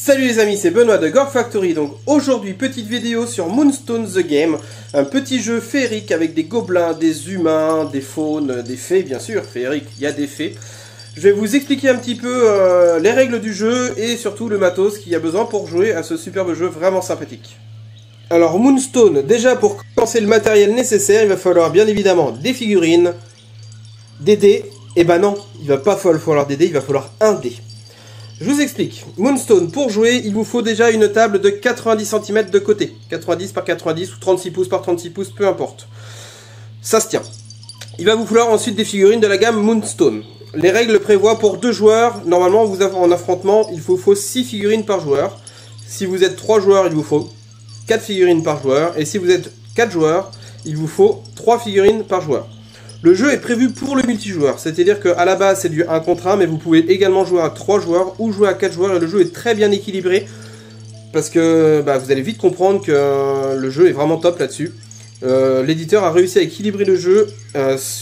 Salut les amis, c'est Benoît de Gorg Factory. Donc aujourd'hui, petite vidéo sur Moonstone the Game, un petit jeu féerique avec des gobelins, des humains, des faunes, des fées bien sûr, féerique, il y a des fées. Je vais vous expliquer un petit peu les règles du jeu et surtout le matos qu'il y a besoin pour jouer à ce superbe jeu vraiment sympathique. Alors Moonstone, déjà pour commencer le matériel nécessaire, il va falloir bien évidemment des figurines, des dés, et ben non, il va pas falloir des dés, il va falloir un dé. Je vous explique. Moonstone, pour jouer, il vous faut déjà une table de 90 cm de côté. 90 par 90 ou 36 pouces par 36 pouces, peu importe. Ça se tient. Il va vous falloir ensuite des figurines de la gamme Moonstone. Les règles prévoient pour 2 joueurs. Normalement, vous avez en affrontement, il vous faut 6 figurines par joueur. Si vous êtes 3 joueurs, il vous faut 4 figurines par joueur. Et si vous êtes 4 joueurs, il vous faut 3 figurines par joueur. Le jeu est prévu pour le multijoueur, c'est-à-dire qu'à la base c'est du 1 contre 1, mais vous pouvez également jouer à 3 joueurs ou jouer à 4 joueurs, et le jeu est très bien équilibré, parce que vous allez vite comprendre que le jeu est vraiment top là-dessus. L'éditeur a réussi à équilibrer le jeu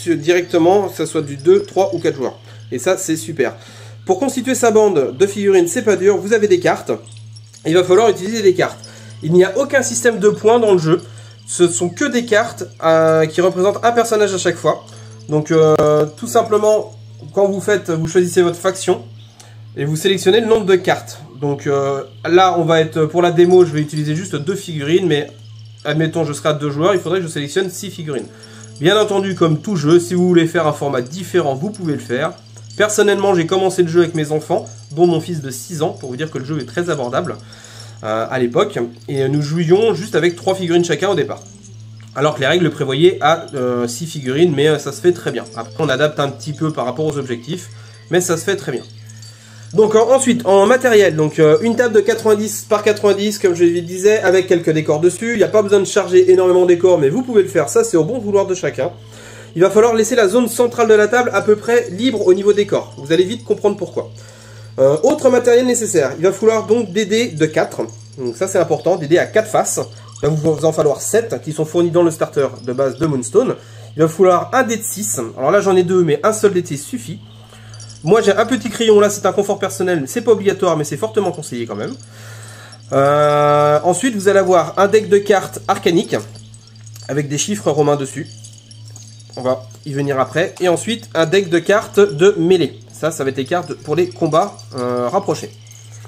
directement, que ce soit du 2, 3 ou 4 joueurs, et ça c'est super. Pour constituer sa bande de figurines, c'est pas dur, vous avez des cartes, il va falloir utiliser des cartes. Il n'y a aucun système de points dans le jeu. Ce sont que des cartes qui représentent un personnage à chaque fois. Donc tout simplement, quand vous choisissez votre faction et vous sélectionnez le nombre de cartes. Donc là, on va être pour la démo, je vais utiliser juste 2 figurines, mais admettons je serai à 2 joueurs, il faudrait que je sélectionne 6 figurines. Bien entendu, comme tout jeu, si vous voulez faire un format différent, vous pouvez le faire. Personnellement, j'ai commencé le jeu avec mes enfants, dont mon fils de 6 ans, pour vous dire que le jeu est très abordable. À l'époque, et nous jouions juste avec 3 figurines chacun au départ. Alors que les règles prévoyaient à 6 figurines, mais ça se fait très bien. Après on adapte un petit peu par rapport aux objectifs, mais ça se fait très bien. Donc ensuite, en matériel, donc une table de 90 par 90, comme je le disais, avec quelques décors dessus. Il n'y a pas besoin de charger énormément de décors, mais vous pouvez le faire, ça c'est au bon vouloir de chacun. Il va falloir laisser la zone centrale de la table à peu près libre au niveau décor. Vous allez vite comprendre pourquoi. Autre matériel nécessaire, il va falloir donc des dés de 4, donc ça c'est important, des dés à 4 faces, il va vous en falloir 7 qui sont fournis dans le starter de base de Moonstone. Il va falloir un dé de 6, alors là j'en ai 2 mais un seul dé de 6 suffit. Moi j'ai un petit crayon, là c'est un confort personnel, c'est pas obligatoire mais c'est fortement conseillé quand même. Ensuite vous allez avoir un deck de cartes arcaniques avec des chiffres romains dessus. On va y venir après. Et ensuite un deck de cartes de mêlée. Ça va être des cartes pour les combats rapprochés.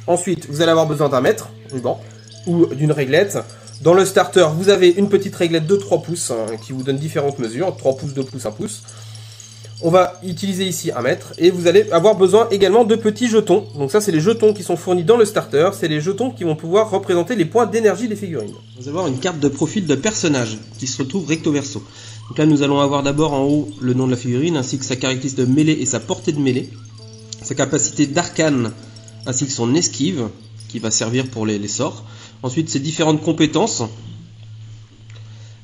Ensuite, vous allez avoir besoin d'un mètre, ruban, ou d'une réglette. Dans le starter, vous avez une petite réglette de 3 pouces qui vous donne différentes mesures. 3 pouces, 2 pouces, 1 pouce. On va utiliser ici un mètre. Et vous allez avoir besoin également de petits jetons. Donc ça, c'est les jetons qui sont fournis dans le starter. C'est les jetons qui vont pouvoir représenter les points d'énergie des figurines. Vous allez avoir une carte de profil de personnage qui se retrouve recto verso. Donc là, nous allons avoir d'abord en haut le nom de la figurine, ainsi que sa caractéristique de mêlée et sa portée de mêlée, sa capacité d'arcane, ainsi que son esquive, qui va servir pour les sorts. Ensuite, ses différentes compétences.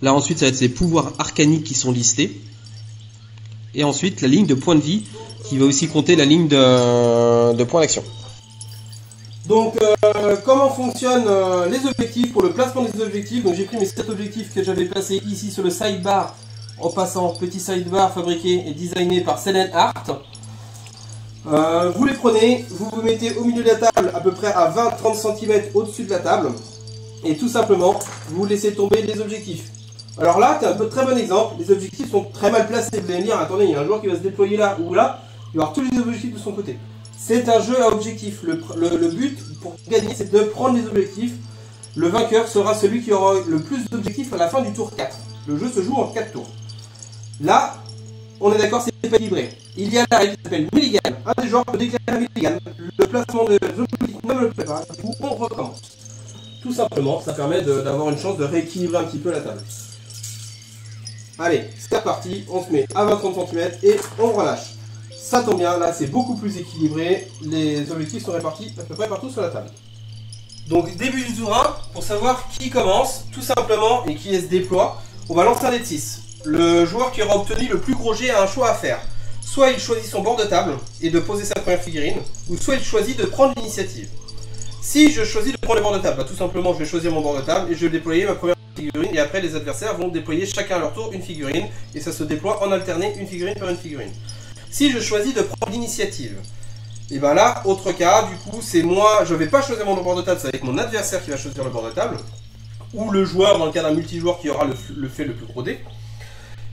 Là, ensuite, ça va être ses pouvoirs arcaniques qui sont listés. Et ensuite, la ligne de points de vie, qui va aussi compter la ligne de points d'action. Donc, comment fonctionnent les objectifs pour le placement des objectifs? Donc, j'ai pris mes 7 objectifs que j'avais placés ici sur le sidebar. En passant, petit sidebar fabriqué et designé par Selen Art. Vous les prenez, vous vous mettez au milieu de la table à peu près à 20-30 cm au-dessus de la table. Et tout simplement, vous laissez tomber les objectifs. Alors là, c'est un très bon exemple. Les objectifs sont très mal placés. Vous allez me dire, attendez, il y a un joueur qui va se déployer là ou là. Il va avoir tous les objectifs de son côté. C'est un jeu à objectifs. Le but pour gagner, c'est de prendre les objectifs. Le vainqueur sera celui qui aura le plus d'objectifs à la fin du tour 4. Le jeu se joue en 4 tours. Là, on est d'accord, c'est pas équilibré. Il y a la règle qui s'appelle Mulligan. Un des joueurs peut déclarer Mulligan. Le placement des objectifs ne le fait pas. Du coup, on recommence. Tout simplement, ça permet d'avoir une chance de rééquilibrer un petit peu la table. Allez, c'est parti. On se met à 20-30 cm et on relâche. Ça tombe bien, là c'est beaucoup plus équilibré. Les objectifs sont répartis à peu près partout sur la table. Donc, début du tour 1, pour savoir qui commence, tout simplement, et qui se déploie, on va lancer un dé de 6. Le joueur qui aura obtenu le plus gros jet a un choix à faire. Soit il choisit son bord de table et de poser sa première figurine, ou soit il choisit de prendre l'initiative. Si je choisis de prendre le bord de table, tout simplement je vais choisir mon bord de table et je vais déployer ma première figurine, et après les adversaires vont déployer chacun à leur tour une figurine, et ça se déploie en alterné une figurine par une figurine. Si je choisis de prendre l'initiative, Et ben là, autre cas, du coup, c'est moi, je vais pas choisir mon bord de table, c'est avec mon adversaire qui va choisir le bord de table, ou le joueur, dans le cas d'un multijoueur, qui aura le fait le plus gros dé.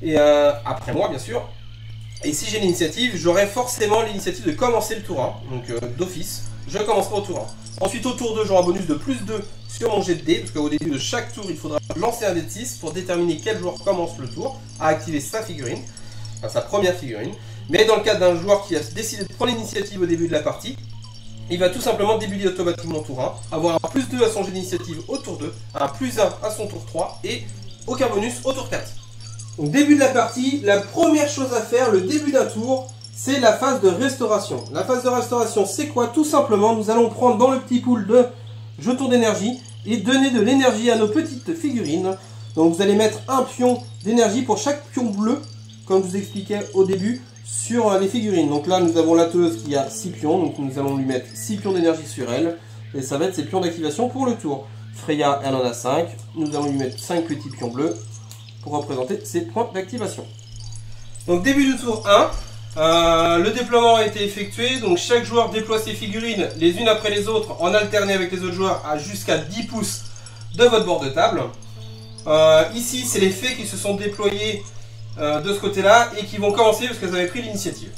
Et après moi, bien sûr. Et si j'ai l'initiative, j'aurai forcément l'initiative de commencer le tour 1, donc d'office, je commencerai au tour 1. Ensuite, au tour 2, j'aurai un bonus de plus 2 sur mon jet de dé, parce qu'au début de chaque tour, il faudra lancer un dé de 6 pour déterminer quel joueur commence le tour, à activer sa figurine, enfin sa première figurine. Mais dans le cas d'un joueur qui a décidé de prendre l'initiative au début de la partie, il va tout simplement débuter automatiquement au tour 1, avoir un plus 2 à son jet d'initiative au tour 2, un plus 1 à son tour 3, et aucun bonus au tour 4. Donc début de la partie, la première chose à faire, le début d'un tour, c'est la phase de restauration. La phase de restauration, c'est quoi? Tout simplement, nous allons prendre dans le petit pool de jetons d'énergie et donner de l'énergie à nos petites figurines. Donc vous allez mettre un pion d'énergie pour chaque pion bleu, comme je vous expliquais au début, sur les figurines. Donc là, nous avons la tueuse qui a 6 pions, donc nous allons lui mettre 6 pions d'énergie sur elle, et ça va être ses pions d'activation pour le tour. Freya, elle en a 5, nous allons lui mettre 5 petits pions bleus, pour représenter ses points d'activation. Donc début du tour 1, le déploiement a été effectué, donc chaque joueur déploie ses figurines les unes après les autres en alterné avec les autres joueurs à jusqu'à 10 pouces de votre bord de table. Ici c'est les fées qui se sont déployées de ce côté là et qui vont commencer parce qu'elles avaient pris l'initiative.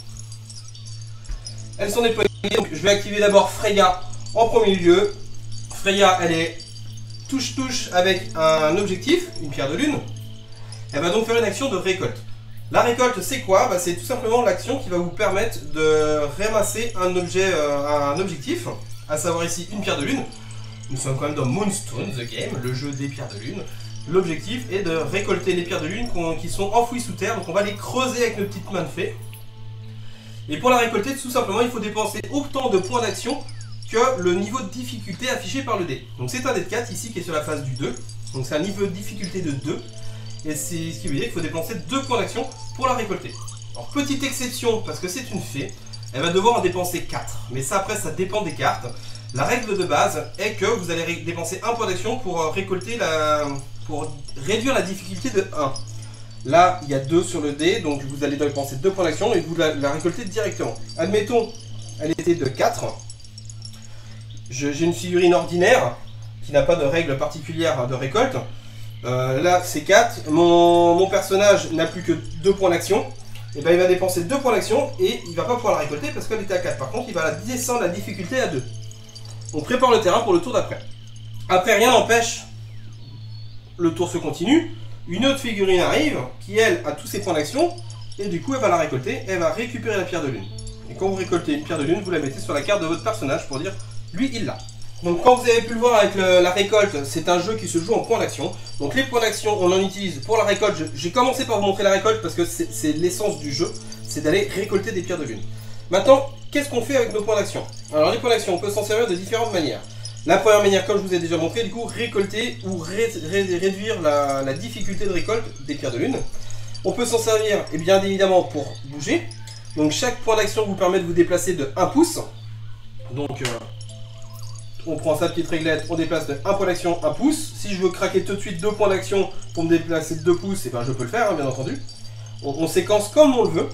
Elles sont déployées, donc je vais activer d'abord Freya en premier lieu. Freya elle est touche-touche avec un objectif, une pierre de lune. Elle va donc faire une action de récolte. La récolte, c'est quoi? C'est tout simplement l'action qui va vous permettre de ramasser un objectif, à savoir ici une pierre de lune. Nous sommes quand même dans Moonstone, the game, le jeu des pierres de lune. L'objectif est de récolter les pierres de lune qui sont enfouies sous terre, donc on va les creuser avec nos petites mains de fée. Et pour la récolter, tout simplement, il faut dépenser autant de points d'action que le niveau de difficulté affiché par le dé. Donc c'est un dé de 4 ici qui est sur la phase du 2, donc c'est un niveau de difficulté de 2. Et c'est ce qui veut dire qu'il faut dépenser 2 points d'action pour la récolter. Alors petite exception, parce que c'est une fée, elle va devoir en dépenser 4. Mais ça après ça dépend des cartes. La règle de base est que vous allez dépenser 1 point d'action pour réduire la difficulté de 1. Là il y a 2 sur le dé, donc vous allez dépenser 2 points d'action et vous la récoltez directement. Admettons, elle était de 4. J'ai une figurine ordinaire qui n'a pas de règle particulière de récolte. Là c'est 4, mon personnage n'a plus que 2 points d'action, et ben il va dépenser 2 points d'action et il va pas pouvoir la récolter parce qu'elle était à 4. Par contre il va descendre la difficulté à 2. On prépare le terrain pour le tour d'après. Après rien n'empêche, le tour se continue, une autre figurine arrive qui elle a tous ses points d'action et du coup elle va la récolter, elle va récupérer la pierre de lune. Et quand vous récoltez une pierre de lune, vous la mettez sur la carte de votre personnage pour dire lui il l'a. Donc comme vous avez pu le voir avec la récolte, c'est un jeu qui se joue en points d'action. Donc les points d'action, on en utilise pour la récolte. J'ai commencé par vous montrer la récolte parce que c'est l'essence du jeu, c'est d'aller récolter des pierres de lune. Maintenant, qu'est-ce qu'on fait avec nos points d'action? Alors les points d'action, on peut s'en servir de différentes manières. La première manière, comme je vous ai déjà montré, du coup, récolter ou réduire la difficulté de récolte des pierres de lune. On peut s'en servir, et bien évidemment, pour bouger. Donc chaque point d'action vous permet de vous déplacer de 1 pouce. Donc on prend sa petite réglette, on déplace de 1 point d'action, 1 pouce. Si je veux craquer tout de suite 2 points d'action pour me déplacer de 2 pouces, et ben je peux le faire, hein, bien entendu. On séquence comme on le veut.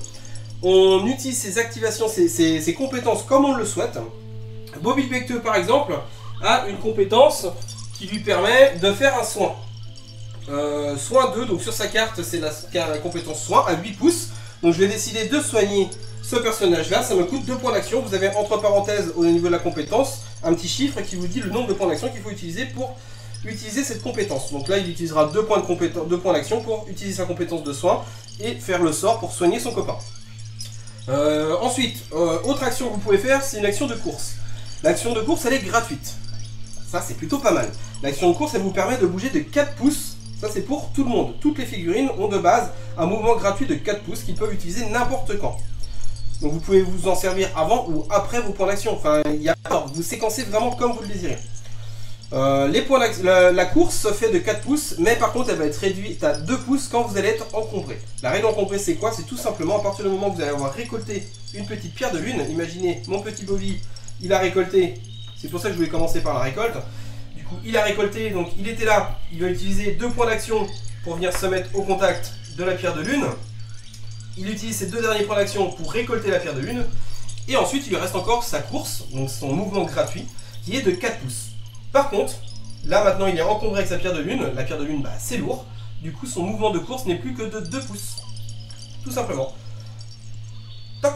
On utilise ses activations, ses compétences comme on le souhaite. Bobby Becteux, par exemple, a une compétence qui lui permet de faire un soin. Soin 2, donc sur sa carte, c'est la compétence soin à 8 pouces. Donc je vais décider de soigner ce personnage-là, ça me coûte 2 points d'action. Vous avez entre parenthèses au niveau de la compétence un petit chiffre qui vous dit le nombre de points d'action qu'il faut utiliser pour utiliser cette compétence. Donc là il utilisera 2 points d'action pour utiliser sa compétence de soin et faire le sort pour soigner son copain. Ensuite, autre action que vous pouvez faire, c'est une action de course. L'action de course elle est gratuite. Ça c'est plutôt pas mal. L'action de course elle vous permet de bouger de 4 pouces. Ça c'est pour tout le monde. Toutes les figurines ont de base un mouvement gratuit de 4 pouces qu'ils peuvent utiliser n'importe quand. Donc vous pouvez vous en servir avant ou après vos points d'action. Enfin, vous séquencez vraiment comme vous le désirez. La course se fait de 4 pouces, mais par contre elle va être réduite à 2 pouces quand vous allez être encombré. La règle encombrée c'est quoi? C'est tout simplement à partir du moment où vous allez avoir récolté une petite pierre de lune. Imaginez mon petit Bobby, il a récolté, c'est pour ça que je voulais commencer par la récolte. Du coup il a récolté, donc il était là, il va utiliser 2 points d'action pour venir se mettre au contact de la pierre de lune. Il utilise ses 2 derniers points d'action pour récolter la pierre de lune. Et ensuite, il lui reste encore sa course, donc son mouvement gratuit, qui est de 4 pouces. Par contre, là maintenant, il est encombré avec sa pierre de lune. La pierre de lune, bah, c'est lourd. Du coup, son mouvement de course n'est plus que de 2 pouces. Tout simplement. Toc.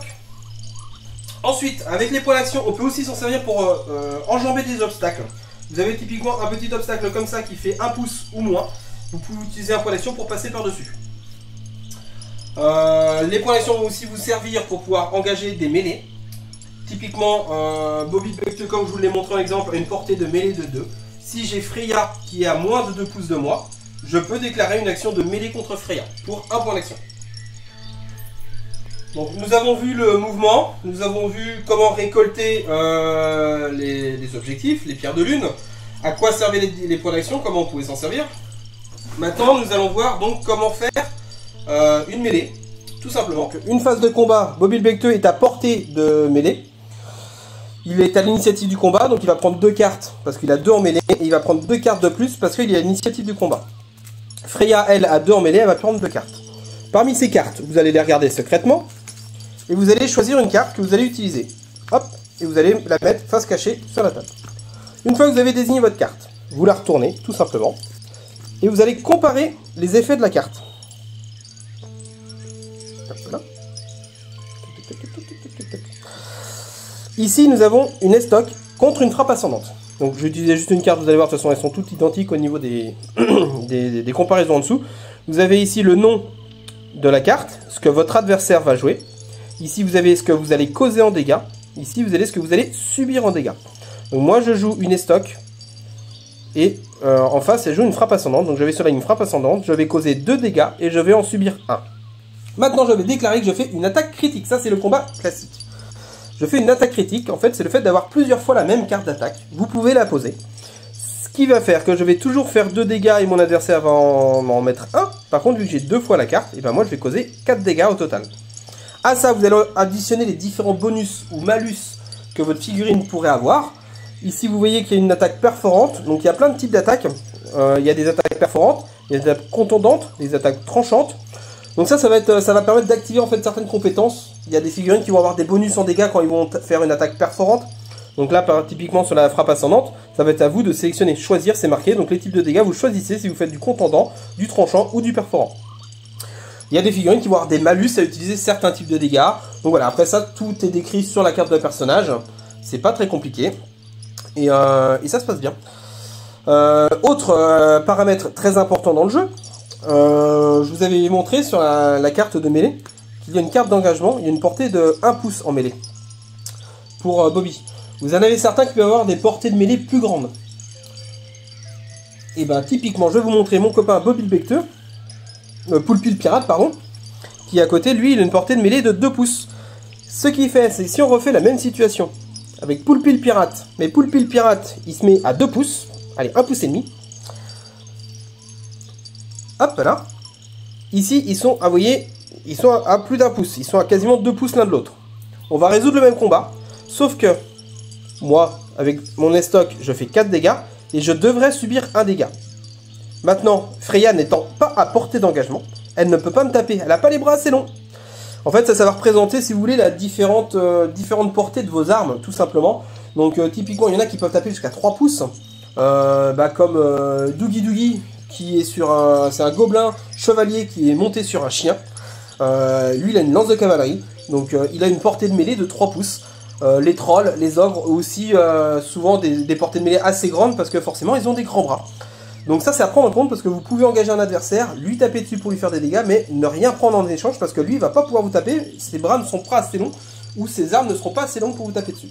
Ensuite, avec les points d'action, on peut aussi s'en servir pour enjamber des obstacles. Vous avez typiquement un petit obstacle comme ça qui fait 1 pouce ou moins. Vous pouvez utiliser un point d'action pour passer par-dessus. Les points d'action vont aussi vous servir pour pouvoir engager des mêlées. Typiquement, Bobby Becte, comme je vous l'ai montré en exemple, a une portée de mêlée de 2. Si j'ai Freya qui est à moins de 2 pouces de moi, je peux déclarer une action de mêlée contre Freya pour un point d'action. Donc nous avons vu le mouvement, nous avons vu comment récolter les objectifs, les pierres de lune, à quoi servaient les points d'action, comment on pouvait s'en servir. Maintenant nous allons voir donc comment faire une mêlée, tout simplement. Donc, une phase de combat, Bobby Becte est à portée de mêlée. Il est à l'initiative du combat, donc il va prendre 2 cartes parce qu'il a 2 en mêlée, et il va prendre 2 cartes de plus parce qu'il est à l'initiative du combat. Freya, elle, a 2 en mêlée, elle va prendre 2 cartes. Parmi ces cartes, vous allez les regarder secrètement, et vous allez choisir une carte que vous allez utiliser. Hop, et vous allez la mettre face cachée sur la table. Une fois que vous avez désigné votre carte, vous la retournez, tout simplement, et vous allez comparer les effets de la carte. Hop là. Ici, nous avons une estoc contre une frappe ascendante. Donc, je vais utiliser juste une carte, vous allez voir, de toute façon, elles sont toutes identiques au niveau des, des comparaisons en dessous. Vous avez ici le nom de la carte, ce que votre adversaire va jouer. Ici, vous avez ce que vous allez causer en dégâts. Ici, vous avez ce que vous allez subir en dégâts. Donc, moi, je joue une estoc. Et en face, elle joue une frappe ascendante. Donc, je vais sur la ligne frappe ascendante. Je vais causer 2 dégâts et je vais en subir 1. Maintenant, je vais déclarer que je fais une attaque critique. Ça, c'est le combat classique. Je fais une attaque critique, en fait c'est le fait d'avoir plusieurs fois la même carte d'attaque. Vous pouvez la poser. Ce qui va faire que je vais toujours faire 2 dégâts et mon adversaire va en mettre 1. Par contre, vu que j'ai 2 fois la carte, et ben moi je vais causer 4 dégâts au total. À ça, vous allez additionner les différents bonus ou malus que votre figurine pourrait avoir. Ici, vous voyez qu'il y a une attaque perforante. Donc il y a plein de types d'attaques. Il y a des attaques perforantes, il y a des attaques contondantes, des attaques tranchantes. Donc ça va permettre d'activer en fait certaines compétences. Il y a des figurines qui vont avoir des bonus en dégâts quand ils vont faire une attaque perforante. Donc là, typiquement sur la frappe ascendante, ça va être à vous de sélectionner, choisir, c'est marqué. Donc les types de dégâts, vous choisissez si vous faites du contondant, du tranchant ou du perforant. Il y a des figurines qui vont avoir des malus à utiliser certains types de dégâts. Donc voilà, après ça, tout est décrit sur la carte de personnage. C'est pas très compliqué. Et ça se passe bien. Autre paramètre très important dans le jeu. Je vous avais montré sur la carte de mêlée qu'il y a une carte d'engagement, il y a une portée de 1 pouce en mêlée pour Bobby. Vous en avez certains qui peuvent avoir des portées de mêlée plus grandes. Et ben typiquement, je vais vous montrer mon copain Bobby Becte, Poulpile Pirate, pardon, qui à côté, lui, il a une portée de mêlée de 2 pouces. Ce qui fait, c'est que si on refait la même situation avec Poulpile Pirate, mais Poulpile Pirate, il se met à 2 pouces, allez, 1 pouce et demi. Hop là. Ici, ils sont, vous voyez, ils sont à plus d'1 pouce. Ils sont à quasiment 2 pouces l'un de l'autre. On va résoudre le même combat. Sauf que, moi, avec mon estoc, je fais 4 dégâts. Et je devrais subir 1 dégât. Maintenant, Freya n'étant pas à portée d'engagement, elle ne peut pas me taper. Elle n'a pas les bras assez longs. En fait, ça va représenter, si vous voulez, la différentes portées de vos armes, tout simplement. Donc, typiquement, il y en a qui peuvent taper jusqu'à 3 pouces. Comme Doogie Doogie, qui est sur un... C'est un gobelin chevalier qui est monté sur un chien. Lui, il a une lance de cavalerie. Donc, il a une portée de mêlée de 3 pouces. Les trolls, les ogres ont aussi souvent des portées de mêlée assez grandes parce que forcément, ils ont des grands bras. Donc ça, c'est à prendre en compte parce que vous pouvez engager un adversaire, lui taper dessus pour lui faire des dégâts, mais ne rien prendre en échange parce que lui, il va pas pouvoir vous taper. Ses bras ne sont pas assez longs ou ses armes ne seront pas assez longues pour vous taper dessus.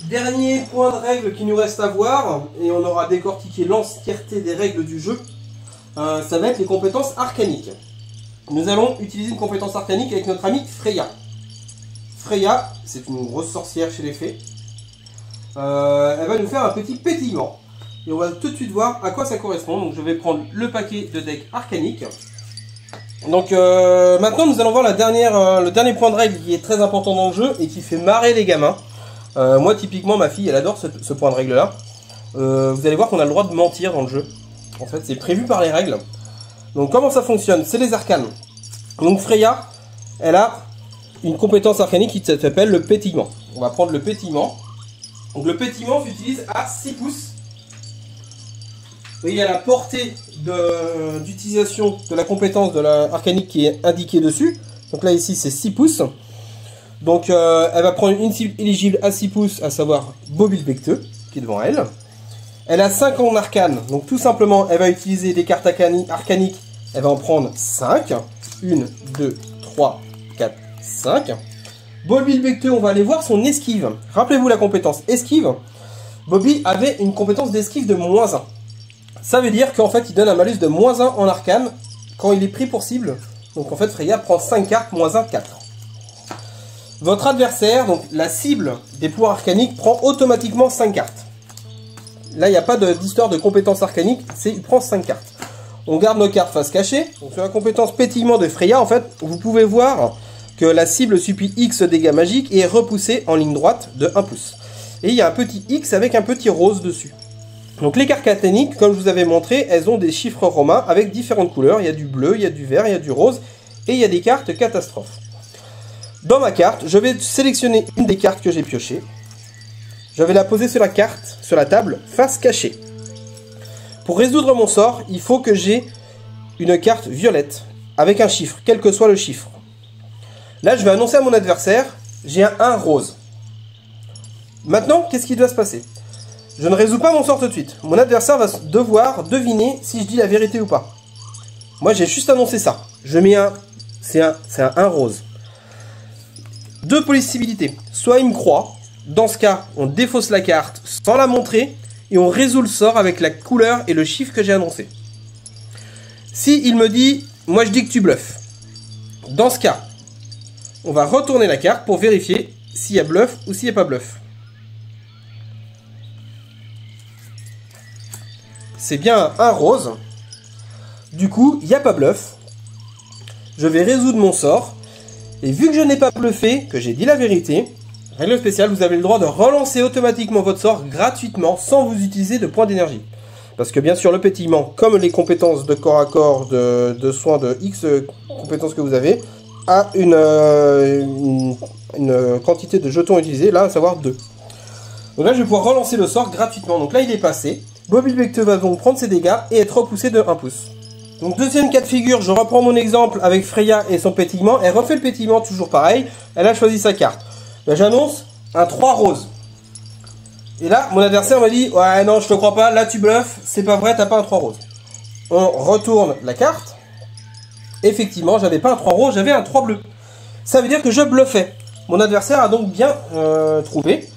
Dernier point de règle qui nous reste à voir, et on aura décortiqué l'entièreté des règles du jeu, ça va être les compétences arcaniques. Nous allons utiliser une compétence arcanique avec notre amie Freya. Freya, c'est une grosse sorcière chez les fées. Elle va nous faire un petit pétillement. Et on va tout de suite voir à quoi ça correspond. Donc je vais prendre le paquet de deck arcanique. Donc maintenant nous allons voir le dernier point de règle qui est très important dans le jeu et qui fait marrer les gamins. Moi typiquement ma fille elle adore ce point de règle là. Vous allez voir qu'on a le droit de mentir dans le jeu. En fait c'est prévu par les règles. Donc comment ça fonctionne? C'est les arcanes. Donc Freya, elle a une compétence arcanique qui s'appelle le pétillement. On va prendre le pétillement. Donc le pétillement s'utilise à 6 pouces. Il y a la portée d'utilisation de la compétence de la arcanique qui est indiquée dessus. Donc là ici c'est 6 pouces. Donc elle va prendre une cible éligible à 6 pouces, à savoir Bobil Becteux, qui est devant elle. Elle a 5 en arcane, donc tout simplement elle va utiliser des cartes arcaniques. Elle va en prendre 5. 1, 2, 3, 4, 5. Bobil Becteux, on va aller voir son esquive. Rappelez-vous la compétence esquive. Bobby avait une compétence d'esquive de -1. Ça veut dire qu'en fait il donne un malus de -1 en arcane quand il est pris pour cible. Donc en fait Freya prend 5 cartes, -1, 4. Votre adversaire, donc la cible des pouvoirs arcaniques, prend automatiquement 5 cartes. Là il n'y a pas d'histoire de compétence arcanique, il prend 5 cartes. On garde nos cartes face cachée. Donc sur la compétence pétillement de Freya, en fait, vous pouvez voir que la cible subit X dégâts magiques et est repoussée en ligne droite de 1 pouce. Et il y a un petit X avec un petit rose dessus. Donc les cartes arcaniques, comme je vous avais montré, elles ont des chiffres romains avec différentes couleurs. Il y a du bleu, il y a du vert, il y a du rose et il y a des cartes catastrophes. Dans ma carte, je vais sélectionner une des cartes que j'ai piochées. Je vais la poser sur la table, face cachée. Pour résoudre mon sort, il faut que j'ai une carte violette avec un chiffre, quel que soit le chiffre. Là, je vais annoncer à mon adversaire, j'ai un 1 rose. Maintenant, qu'est-ce qui doit se passer? Je ne résous pas mon sort tout de suite. Mon adversaire va devoir deviner si je dis la vérité ou pas. Moi, j'ai juste annoncé ça. Je mets c'est un 1 rose. Deux possibilités. Soit il me croit. Dans ce cas, on défausse la carte sans la montrer et on résout le sort avec la couleur et le chiffre que j'ai annoncé. Si il me dit, moi je dis que tu bluffes. Dans ce cas, on va retourner la carte pour vérifier s'il y a bluff ou s'il n'y a pas bluff. C'est bien un rose. Du coup, il n'y a pas bluff. Je vais résoudre mon sort. Et vu que je n'ai pas bluffé, que j'ai dit la vérité, règle spéciale, vous avez le droit de relancer automatiquement votre sort gratuitement sans vous utiliser de points d'énergie. Parce que bien sûr, le pétillement, comme les compétences de corps à corps, de soins de X compétences que vous avez, a une quantité de jetons utilisés, là à savoir 2. Donc là, je vais pouvoir relancer le sort gratuitement. Donc là, il est passé. Bobil Becteux va donc prendre ses dégâts et être repoussé de 1 pouce. Donc deuxième cas de figure, je reprends mon exemple avec Freya et son pétillement. Elle refait le pétillement, toujours pareil. Elle a choisi sa carte. Là, j'annonce un 3 rose. Et là, mon adversaire m'a dit, ouais non, je te crois pas, là tu bluffes, c'est pas vrai, t'as pas un 3 rose. On retourne la carte. Effectivement, j'avais pas un 3 rose, j'avais un 3 bleu. Ça veut dire que je bluffais. Mon adversaire a donc bien trouvé.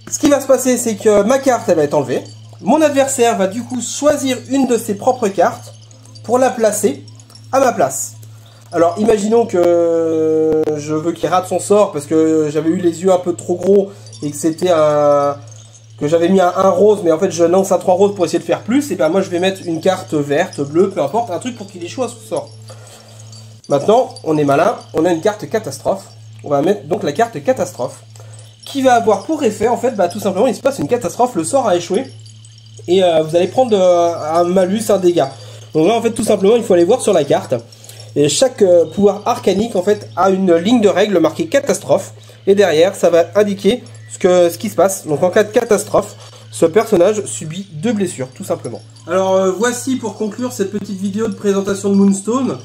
Ce qui va se passer, c'est que ma carte, elle va être enlevée. Mon adversaire va du coup choisir une de ses propres cartes pour la placer à ma place. Alors, imaginons que je veux qu'il rate son sort parce que j'avais eu les yeux un peu trop gros et que c'était que j'avais mis un 1 rose, mais en fait je lance un 3 rose pour essayer de faire plus. Et bien moi je vais mettre une carte verte, bleue, peu importe, un truc pour qu'il échoue à son sort. Maintenant, on est malin, on a une carte catastrophe. On va mettre donc la carte catastrophe qui va avoir pour effet, en fait, bah, tout simplement, il se passe une catastrophe, le sort a échoué et vous allez prendre un malus, un dégât. Donc là, en fait, tout simplement, il faut aller voir sur la carte. Et chaque pouvoir arcanique, en fait, a une ligne de règles marquée catastrophe. Et derrière, ça va indiquer ce qui se passe. Donc en cas de catastrophe, ce personnage subit 2 blessures, tout simplement. Alors voici pour conclure cette petite vidéo de présentation de Moonstone.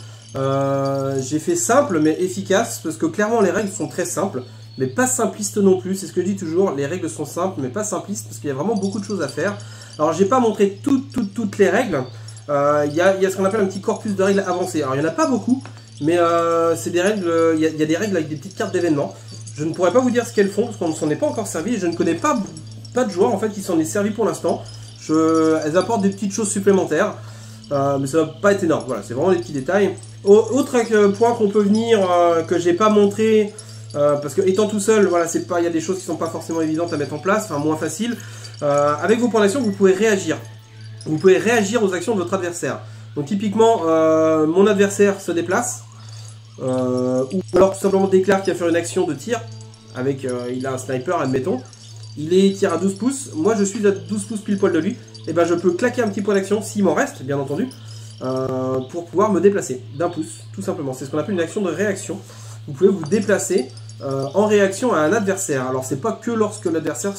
J'ai fait simple mais efficace, parce que clairement les règles sont très simples, mais pas simplistes non plus. C'est ce que je dis toujours, les règles sont simples mais pas simplistes, parce qu'il y a vraiment beaucoup de choses à faire. Alors j'ai pas montré toutes les règles. Il y a ce qu'on appelle un petit corpus de règles avancées. Alors il n'y en a pas beaucoup, mais c'est des règles, il y a des règles avec des petites cartes d'événements. Je ne pourrais pas vous dire ce qu'elles font, parce qu'on ne s'en est pas encore servi, et je ne connais pas de joueurs en fait qui s'en est servi pour l'instant. Elles apportent des petites choses supplémentaires, mais ça va pas être énorme. Voilà, c'est vraiment des petits détails. Autre point qu'on peut venir, que j'ai pas montré, parce que étant tout seul, voilà, il y a des choses qui sont pas forcément évidentes à mettre en place, enfin moins faciles. Avec vos points d'action, vous pouvez réagir. Vous pouvez réagir aux actions de votre adversaire. Donc typiquement, mon adversaire se déplace, ou alors tout simplement déclare qu'il va faire une action de tir, avec, il a un sniper, admettons. Il tire à 12 pouces, moi je suis à 12 pouces pile poil de lui, et ben je peux claquer un petit point d'action, s'il m'en reste, bien entendu, pour pouvoir me déplacer d'un pouce, tout simplement. C'est ce qu'on appelle une action de réaction. Vous pouvez vous déplacer en réaction à un adversaire. Alors c'est pas que lorsque l'adversaire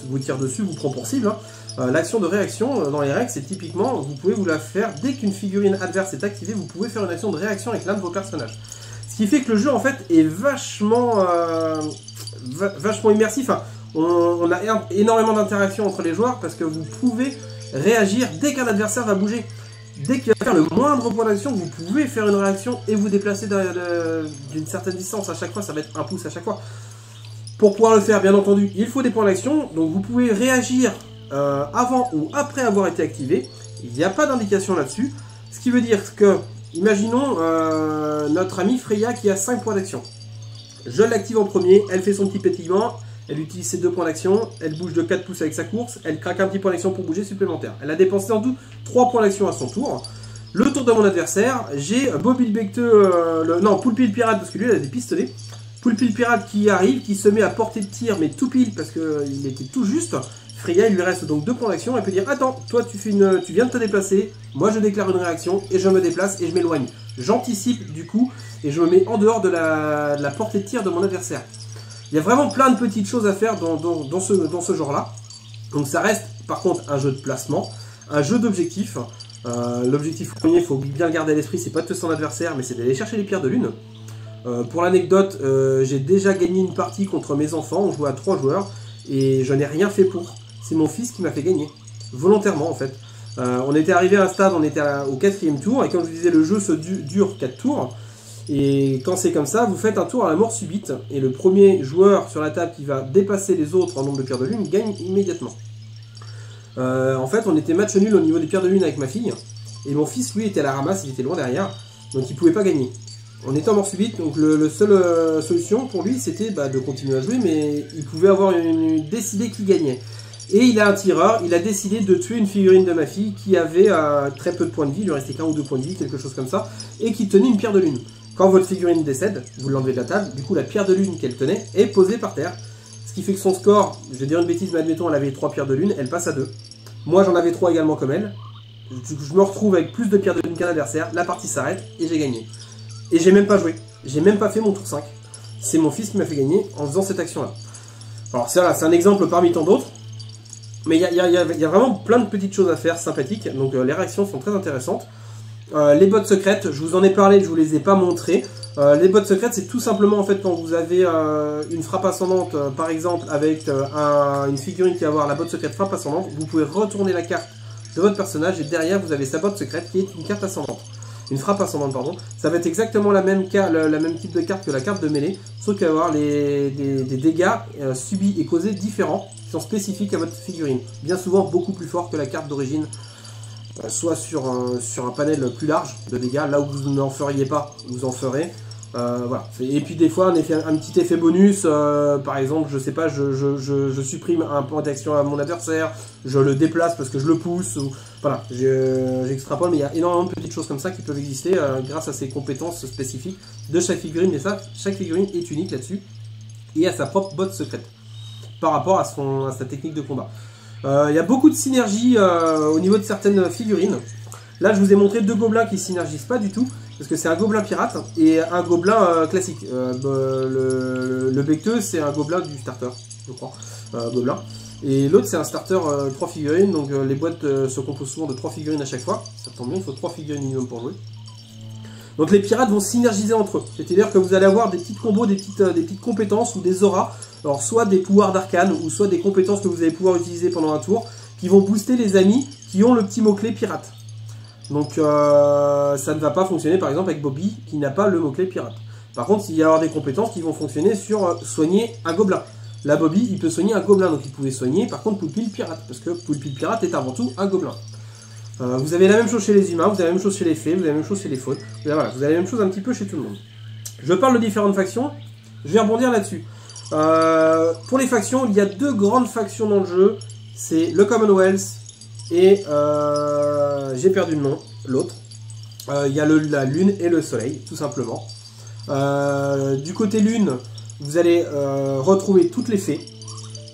vous tire dessus, vous prend pour cible. Hein. L'action de réaction dans les règles, c'est typiquement, vous pouvez vous la faire dès qu'une figurine adverse est activée, vous pouvez faire une action de réaction avec l'un de vos personnages. Ce qui fait que le jeu en fait est vachement immersif. Enfin, on a énormément d'interactions entre les joueurs parce que vous pouvez réagir dès qu'un adversaire va bouger. Dès qu'il va faire le moindre point d'action, vous pouvez faire une réaction et vous déplacer d'une certaine distance. À chaque fois, ça va être un pouce à chaque fois. Pour pouvoir le faire, bien entendu, il faut des points d'action. Donc vous pouvez réagir avant ou après avoir été activé. Il n'y a pas d'indication là-dessus. Ce qui veut dire que, imaginons notre amie Freya qui a 5 points d'action. Je l'active en premier, elle fait son petit pétillement. Elle utilise ses 2 points d'action, elle bouge de 4 pouces avec sa course, elle craque un petit point d'action pour bouger supplémentaire. Elle a dépensé en tout 3 points d'action à son tour. Le tour de mon adversaire, j'ai Bobby le Becteux, Poulpi le Pirate, parce que lui il a des pistolets. Poulpi le Pirate qui arrive, qui se met à portée de tir, mais tout pile parce qu'il était tout juste. Freya, il lui reste donc 2 points d'action, elle peut dire attends, toi tu viens de te déplacer, moi je déclare une réaction et je me déplace et je m'éloigne. J'anticipe du coup et je me mets en dehors de la portée de tir de mon adversaire. Il y a vraiment plein de petites choses à faire dans ce genre-là. Donc ça reste par contre un jeu de placement, un jeu d'objectifs. L'objectif premier, il faut bien le garder à l'esprit, c'est pas de tuer son adversaire, mais c'est d'aller chercher les pierres de lune. Pour l'anecdote, j'ai déjà gagné une partie contre mes enfants, on jouait à 3 joueurs, et je n'ai rien fait pour. C'est mon fils qui m'a fait gagner, volontairement en fait. On était arrivé à un stade, on était au 4e tour, et comme je vous disais, le jeu dure 4 tours. Et quand c'est comme ça, vous faites un tour à la mort subite, et le premier joueur sur la table qui va dépasser les autres en nombre de pierres de lune gagne immédiatement. En fait, on était match nul au niveau des pierres de lune avec ma fille, et mon fils, lui, était à la ramasse, il était loin derrière, donc il pouvait pas gagner. On était en mort subite, donc le seule solution pour lui, c'était de continuer à jouer, mais il pouvait avoir décidé qui gagnait. Et il a un tireur, il a décidé de tuer une figurine de ma fille qui avait très peu de points de vie, il lui restait qu'un ou 2 points de vie, quelque chose comme ça, et qui tenait une pierre de lune. Quand votre figurine décède, vous l'enlevez de la table, du coup la pierre de lune qu'elle tenait est posée par terre. Ce qui fait que son score, je vais dire une bêtise, mais admettons elle avait 3 pierres de lune, elle passe à 2. Moi j'en avais 3 également comme elle. Je me retrouve avec plus de pierres de lune qu'un adversaire, la partie s'arrête et j'ai gagné. Et j'ai même pas joué, j'ai même pas fait mon tour 5. C'est mon fils qui m'a fait gagner en faisant cette action-là. Alors c'est un exemple parmi tant d'autres, mais il y a vraiment plein de petites choses à faire sympathiques, donc les réactions sont très intéressantes. Les bottes secrètes, je vous en ai parlé, je vous les ai pas montrées. Les bottes secrètes, c'est tout simplement en fait quand vous avez une frappe ascendante, par exemple avec une figurine qui va avoir la botte secrète frappe ascendante, vous pouvez retourner la carte de votre personnage et derrière vous avez sa botte secrète qui est une carte ascendante. Une frappe ascendante, pardon. Ça va être exactement la même type de carte que la carte de mêlée, sauf qu'il va y avoir des dégâts subis et causés différents qui sont spécifiques à votre figurine. Bien souvent beaucoup plus forts que la carte d'origine. Soit sur un panel plus large de dégâts, là où vous n'en feriez pas, vous en ferez. Voilà. Et puis des fois un petit effet bonus, par exemple, je sais pas, je supprime un point d'action à mon adversaire, je le déplace parce que je le pousse, ou, voilà, j'extrapole, mais il y a énormément de petites choses comme ça qui peuvent exister grâce à ces compétences spécifiques de chaque figurine, mais ça, chaque figurine est unique là-dessus, et a sa propre botte secrète, par rapport à sa technique de combat. Il y a beaucoup de synergie au niveau de certaines figurines. Là, je vous ai montré 2 gobelins qui ne synergisent pas du tout, parce que c'est un gobelin pirate et un gobelin classique. Le Becteux, c'est un gobelin du starter, je crois, gobelin. Et l'autre, c'est un starter 3 figurines, donc les boîtes se composent souvent de 3 figurines à chaque fois. Ça tombe bien, il faut 3 figurines minimum pour jouer. Donc les pirates vont synergiser entre eux, c'est-à-dire que vous allez avoir des petites combos, des petites compétences ou des auras, alors soit des pouvoirs d'arcane ou soit des compétences que vous allez pouvoir utiliser pendant un tour, qui vont booster les amis qui ont le petit mot-clé pirate. Donc ça ne va pas fonctionner par exemple avec Bobby qui n'a pas le mot-clé pirate. Par contre, il va y avoir des compétences qui vont fonctionner sur soigner un gobelin. Là, Bobby, il peut soigner un gobelin, donc il pouvait soigner par contre Poulpi le pirate, parce que Poulpi le pirate est avant tout un gobelin. Vous avez la même chose chez les humains, vous avez la même chose chez les fées, vous avez la même chose chez les faunes. Voilà, vous avez la même chose un petit peu chez tout le monde. Je parle de différentes factions, je vais rebondir là-dessus. Pour les factions, il y a 2 grandes factions dans le jeu. C'est le Commonwealth et j'ai perdu le nom, l'autre. Il y a la lune et le soleil, tout simplement. Du côté lune, vous allez retrouver toutes les fées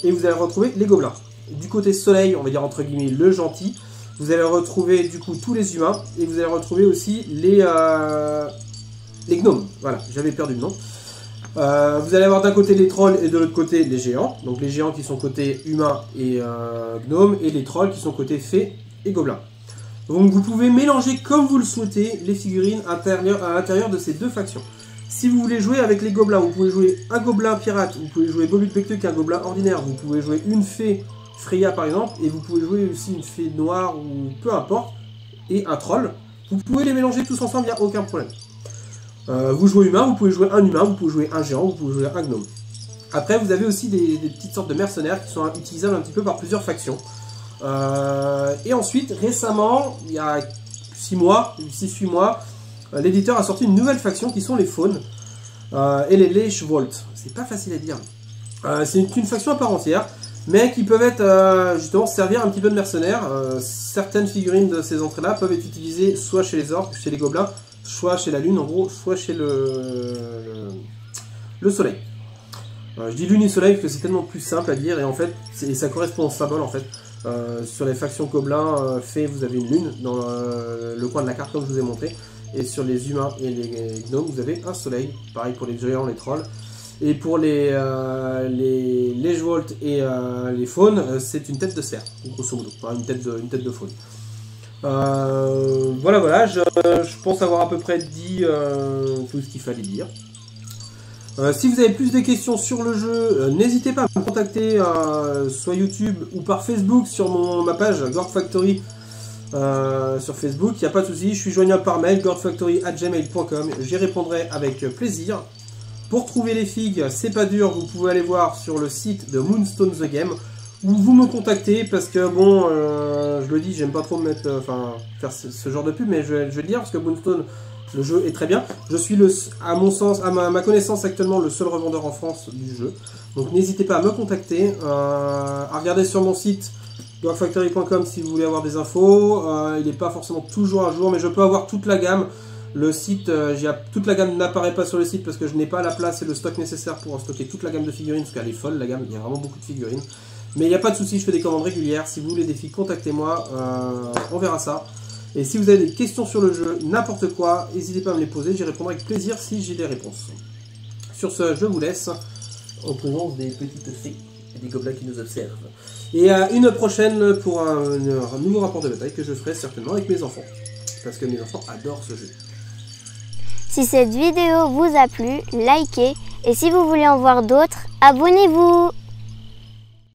et vous allez retrouver les gobelins. Du côté soleil, on va dire entre guillemets le gentil, Vous allez retrouver du coup tous les humains et vous allez retrouver aussi les gnomes. Voilà, j'avais perdu le nom. Vous allez avoir d'un côté les trolls et de l'autre côté les géants. Donc les géants qui sont côté humains et gnomes et les trolls qui sont côté fées et gobelins. Donc vous pouvez mélanger comme vous le souhaitez les figurines à l'intérieur de ces deux factions. Si vous voulez jouer avec les gobelins, vous pouvez jouer un gobelin pirate, vous pouvez jouer Bobby Bectu qui est un gobelin ordinaire, vous pouvez jouer une fée Freya par exemple, et vous pouvez jouer aussi une fée noire ou peu importe, et un troll. Vous pouvez les mélanger tous ensemble, il n'y a aucun problème. Vous jouez humain, vous pouvez jouer un humain, vous pouvez jouer un géant, vous pouvez jouer un gnome. Après vous avez aussi des petites sortes de mercenaires qui sont utilisables un petit peu par plusieurs factions. Et ensuite, récemment, il y a 6-8 mois, l'éditeur a sorti une nouvelle faction qui sont les faunes et les Leichwolt. C'est pas facile à dire. C'est une faction à part entière, mais qui peuvent être justement servir un petit peu de mercenaires. Certaines figurines de ces entrées-là peuvent être utilisées soit chez les orques, chez les gobelins, soit chez la lune, en gros, soit chez le soleil. Je dis lune et soleil parce que c'est tellement plus simple à dire et en fait, ça correspond au symbole en fait. Sur les factions gobelins, fées, vous avez une lune dans le coin de la carte comme je vous ai montré. Et sur les humains et les gnomes, vous avez un soleil. Pareil pour les géants, les trolls. Et pour les Leichwolt et les faunes, c'est une tête de cerf, grosso modo. Enfin, une tête de faune. Voilà, je pense avoir à peu près dit tout ce qu'il fallait dire. Si vous avez plus de questions sur le jeu, n'hésitez pas à me contacter soit YouTube ou par Facebook sur ma page Gord Factory sur Facebook. Il n'y a pas de souci, je suis joignable par mail gordfactory@gmail.com. J'y répondrai avec plaisir. Pour trouver les figues, c'est pas dur, vous pouvez aller voir sur le site de Moonstone The Game ou vous me contactez parce que bon, je le dis, j'aime pas trop faire ce genre de pub, mais je vais le dire parce que Moonstone, le jeu est très bien. Je suis à mon sens, à ma connaissance actuellement, le seul revendeur en France du jeu. Donc n'hésitez pas à me contacter, à regarder sur mon site gordfactory.com si vous voulez avoir des infos. Il n'est pas forcément toujours à jour, mais je peux avoir toute la gamme. Le site, toute la gamme n'apparaît pas sur le site parce que je n'ai pas la place et le stock nécessaire pour stocker toute la gamme de figurines, parce qu'elle est folle la gamme, il y a vraiment beaucoup de figurines. Mais il n'y a pas de souci, je fais des commandes régulières. Si vous voulez des filles, contactez-moi, on verra ça. Et si vous avez des questions sur le jeu, n'importe quoi, n'hésitez pas à me les poser, j'y répondrai avec plaisir si j'ai des réponses. Sur ce, je vous laisse en présence des petites fées et des gobelins qui nous observent. Et à une prochaine pour un nouveau rapport de bataille que je ferai certainement avec mes enfants. Parce que mes enfants adorent ce jeu. Si cette vidéo vous a plu, likez et si vous voulez en voir d'autres, abonnez-vous!